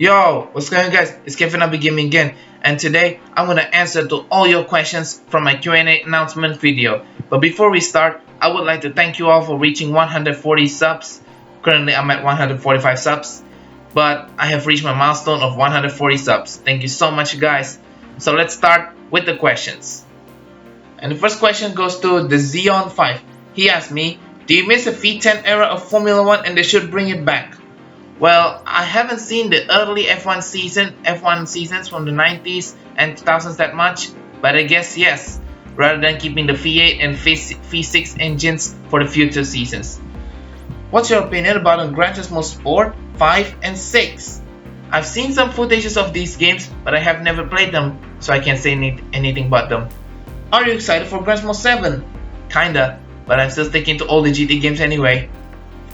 Yo, what's going on guys? It's Kevin Abi Gaming again, and today I'm gonna answer to all your questions from my Q&A announcement video. But before we start, I would like to thank you all for reaching 140 subs. Currently I'm at 145 subs, but I have reached my milestone of 140 subs. Thank you so much guys. So let's start with the questions. And the first question goes to the Xeon5. He asked me, do you miss the V10 era of Formula 1 and they should bring it back? Well, I haven't seen the early F1 seasons from the 90s and 2000s that much, but I guess yes, rather than keeping the V8 and V6 engines for the future seasons. What's your opinion about Gran Turismo Sport 5 and 6? I've seen some footages of these games, but I have never played them, so I can't say anything about them. Are you excited for Gran Turismo 7? Kinda, but I'm still sticking to all the GT games anyway.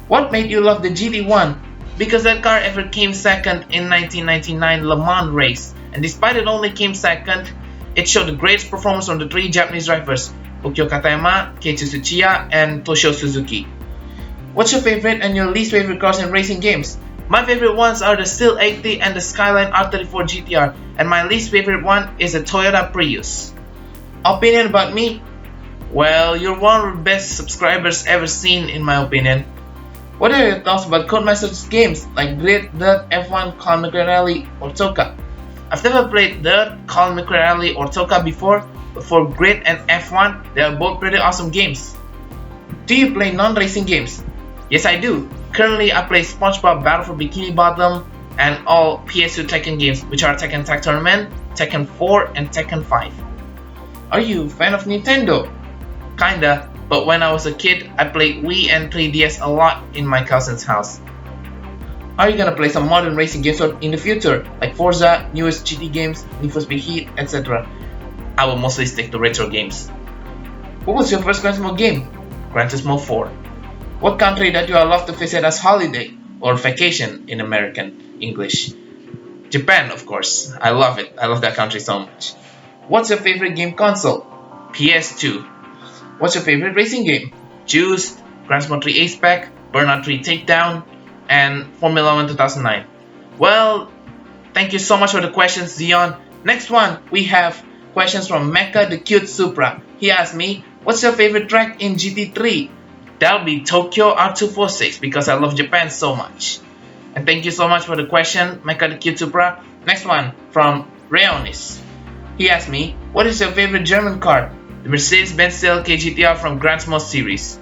What made you love the GT1? Because that car ever came second in 1999 Le Mans race, and despite it only came second, it showed the greatest performance from the three Japanese drivers, Ukyo Katayama, Keiichi Tsuchiya, and Toshio Suzuki. What's your favorite and your least favorite cars in racing games? My favorite ones are the Steel 80 and the Skyline R34 GTR, and my least favorite one is the Toyota Prius. Opinion about me? Well, you're one of the best subscribers ever seen in my opinion. What are your thoughts about Codemasters games like Grid, Dirt, F1, Colin McRae Rally, or Toka? I've never played Dirt, Colin McRae Rally, or Toka before, but for Grid and F1, they are both pretty awesome games. Do you play non-racing games? Yes, I do. Currently, I play SpongeBob Battle for Bikini Bottom and all PS2 Tekken games, which are Tekken Tag Tournament, Tekken 4, and Tekken 5. Are you a fan of Nintendo? Kinda. But when I was a kid, I played Wii and 3DS a lot in my cousin's house. Are you gonna play some modern racing games in the future, like Forza, newest GT games, Need for Speed Heat, etc.? I will mostly stick to retro games. What was your first Gran Turismo game? Gran Turismo 4. What country that you would love to visit as holiday or vacation in American English? Japan, of course. I love it. I love that country so much. What's your favorite game console? PS2. What's your favorite racing game? Juiced, Gran Turismo 3 Ace Pack, Burnout 3 Takedown, and Formula 1 2009. Well, thank you so much for the questions, Zion. Next one, we have questions from Mecha the Cute Supra. He asked me, what's your favorite track in GT3? That'll be Tokyo R246 because I love Japan so much. And thank you so much for the question, Mecha the Cute Supra. Next one, from Reonis. He asked me, what is your favorite German car? The Mercedes-Benz CLK GTR from Gran Turismo series.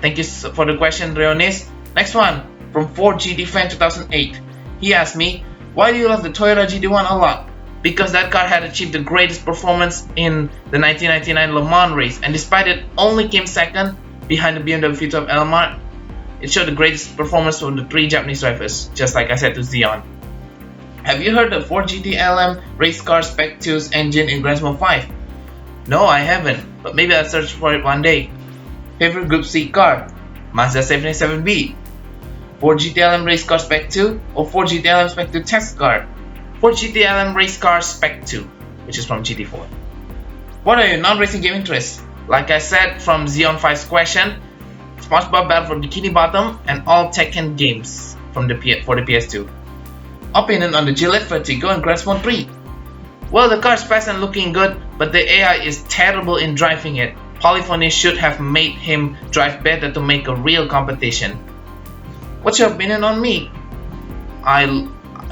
Thank you for the question, Reonis. Next one, from Ford GT Fan 2008. He asked me, why do you love the Toyota GT1 a lot? Because that car had achieved the greatest performance in the 1999 Le Mans race, and despite it only came second behind the BMW V12 LMR, it showed the greatest performance from the three Japanese drivers, just like I said to Xeon. Have you heard of Ford GT LM race car Spec 2's engine in Gran Turismo 5? No, I haven't, but maybe I'll search for it one day. Favorite Group C car? Mazda 787B. Ford GT-LM Race Car Spec 2 or Ford GT-LM Spec 2 Test Car? Ford GT-LM Race Car Spec 2, which is from GT4. What are your non-racing game interests? Like I said from Xeon5's question, SpongeBob Battle for Bikini Bottom and all Tekken games for the PS2. Opinion on the Gillette Vertigo and Gran Turismo 3? Well, the car is fast and looking good, but the AI is terrible in driving it. Polyphony should have made him drive better to make a real competition. What's your opinion on me?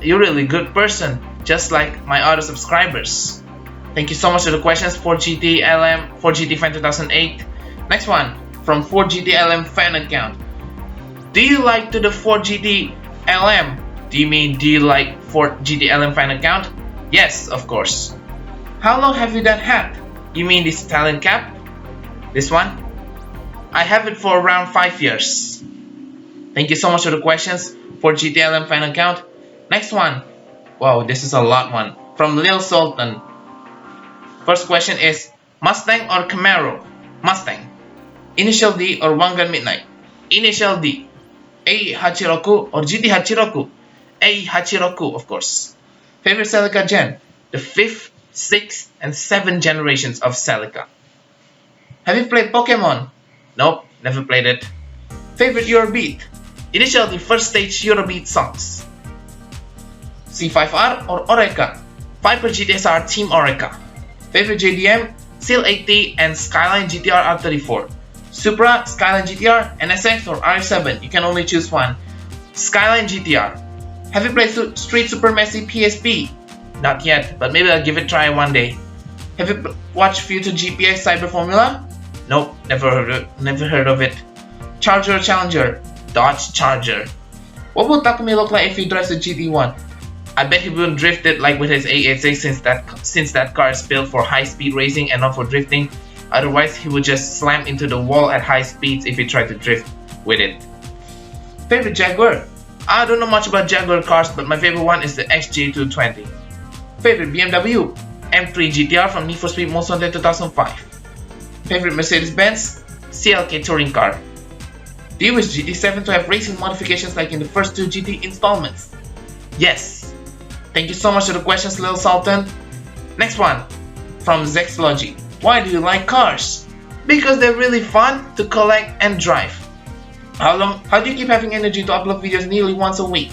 You're a really good person, just like my other subscribers. Thank you so much for the questions, Ford GT LM, Ford GT Fan 2008. Next one, from Ford GT LM fan account. Do you like the Ford GT LM? Do you like Ford GT LM fan account? Yes, of course. How long have you that hat? You mean this Italian cap? This one? I have it for around 5 years. Thank you so much for the questions for GTLM fan account. Next one. Wow, this is a lot one. From Lil Sultan. First question is, Mustang or Camaro? Mustang. Initial D or One Gun Midnight? Initial D. A Hachiroku or GT Hachiroku? A Hachiroku, of course. Favorite Celica gen? The 5th, 6th, and 7th generations of Celica. Have you played Pokemon? Nope, never played it. Favorite Eurobeat? Initially, first stage Eurobeat songs. C5R or Oreca? Viper GTSR Team Oreca. Favorite JDM? Seal 80 and Skyline GTR R34. Supra, Skyline GTR, NSX or R7? You can only choose one. Skyline GTR. Have you played Street Supremacy PSP? Not yet, but maybe I'll give it a try one day. Have you watched Future GPA Cyber Formula? Nope, never heard of it. Charger or Challenger? Dodge Charger. What would Takumi look like if he drives a GT1? I bet he wouldn't drift it like with his A86 since that car is built for high-speed racing and not for drifting. Otherwise, he would just slam into the wall at high speeds if he tried to drift with it. Favorite Jaguar? I don't know much about Jaguar cars, but my favorite one is the XJ220. Favorite BMW? M3 GTR from Need for Speed Most Wanted 2005. Favorite Mercedes-Benz? CLK touring car. Do you wish GT7 to have racing modifications like in the first two GT installments? Yes. Thank you so much for the questions, Lil Sultan. Next one, from Zexlogy. Why do you like cars? Because they're really fun to collect and drive. How do you keep having energy to upload videos nearly once a week?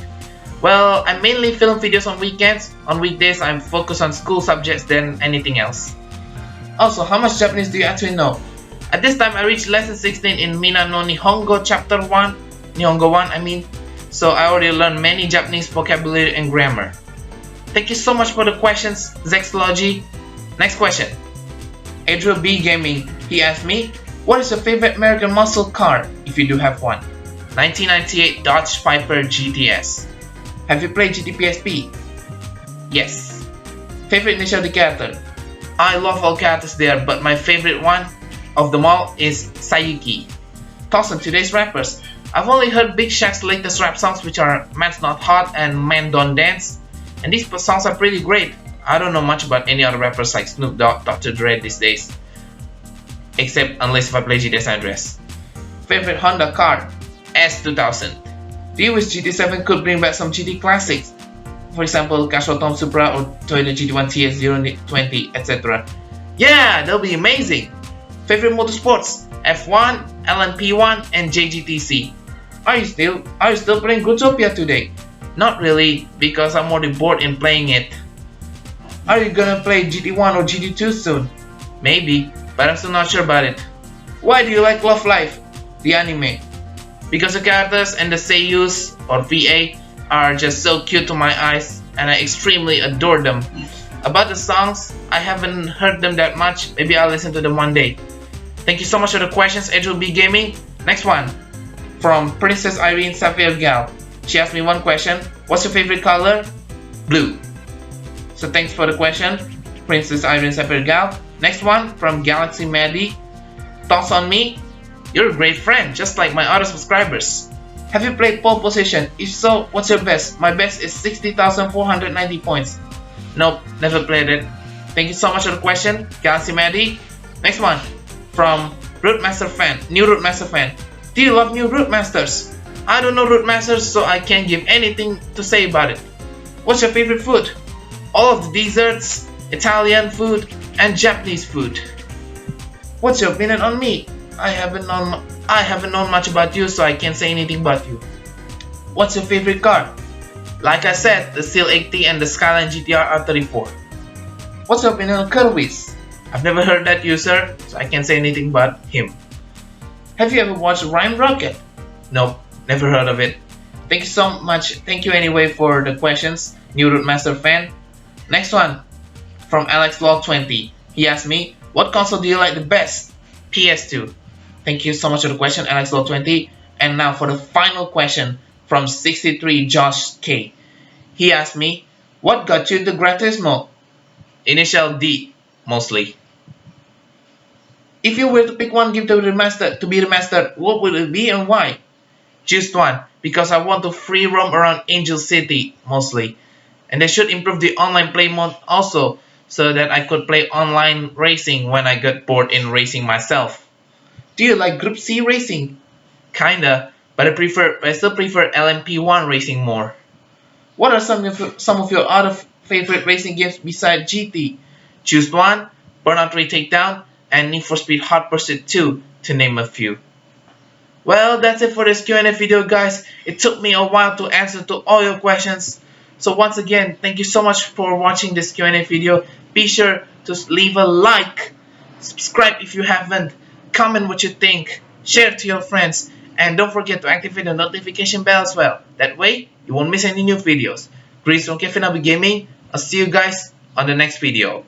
Well, I mainly film videos on weekends. On weekdays, I'm focused on school subjects than anything else. Also, how much Japanese do you actually know? At this time, I reached lesson 16 in Mina no Nihongo chapter 1, Nihongo 1 I mean, so I already learned many Japanese vocabulary and grammar. Thank you so much for the questions, Zexlogy. Next question. Adriel B Gaming, he asked me, what is your favorite American muscle car, if you do have one? 1998 Dodge Viper GTS. Have you played GTPSP? Yes. Favorite initial D character? I love all characters there, but my favorite one of them all is Sayuki. Thoughts on today's rappers? I've only heard Big Shaq's latest rap songs, which are Man's Not Hot and Man Don't Dance, and these songs are pretty great. I don't know much about any other rappers like Snoop Dogg, Dr. Dre these days, except unless if I play GTA San Andreas. Favorite Honda car? S2000. Do you wish GT7 could bring back some GT classics? For example, Casual Tom Supra or Toyota GT1 TS020, etc. Yeah, that'll be amazing! Favorite motorsports? F1, LMP1, and JGTC. Are you still playing Grootopia today? Not really, because I'm already bored in playing it. Are you gonna play GT1 or GT2 soon? Maybe, but I'm still not sure about it. Why do you like Love Live, the anime? Because the characters and the seiyus or VA are just so cute to my eyes, and I extremely adore them. About the songs, I haven't heard them that much. Maybe I'll listen to them one day. Thank you so much for the questions, Adriel B Gaming. Next one, from Princess Irene Sapphire Gal. She asked me one question. What's your favorite color? Blue. So thanks for the question, Princess Irene Sapphire Gal. Next one, from Galaxy Maddie. Thoughts on me? You're a great friend, just like my other subscribers. Have you played Pole Position? If so, what's your best? My best is 60,490 points. Nope, never played it. Thank you so much for the question, Galaxy Maddie. Next one, from Rootmaster Fan, New Rootmaster Fan. Do you love new Rootmasters? I don't know Rootmasters, so I can't give anything to say about it. What's your favorite food? All of the desserts, Italian food, and Japanese food. What's your opinion on me? I haven't known much about you, so I can't say anything about you. What's your favorite car? Like I said, the Seal 80 and the Skyline GTR R34. What's your opinion on Kerwis? I've never heard that user, so I can't say anything about him. Have you ever watched Rhyme Rocket? Nope, never heard of it. Thank you so much. Thank you anyway for the questions, New Rootmaster Fan. Next one, from AlexLaw20. He asked me, what console do you like the best? PS2. Thank you so much for the question, AlexLaw20. And now for the final question, from 63 Josh K. He asked me, what got you into Gran Turismo? Initial D, mostly. If you were to pick one game to be remastered, what would it be and why? Just one, because I want to free roam around Angel City, mostly. And they should improve the online play mode also, so that I could play online racing when I get bored in racing myself. Do you like Group C racing? Kinda, but I still prefer LMP1 racing more. What are some of your other favorite racing games besides GT? Choose one, Burnout 3 Takedown, and Need for Speed Hot Pursuit 2, to name a few. Well, that's it for this Q&A video, guys. It took me a while to answer to all your questions, So once again, thank you so much for watching this Q&A video. Be sure to leave a like, subscribe if you haven't, comment what you think, share to your friends, and don't forget to activate the notification bell as well. That way, you won't miss any new videos. Chris from Cafe Nabi Gaming. I'll see you guys on the next video.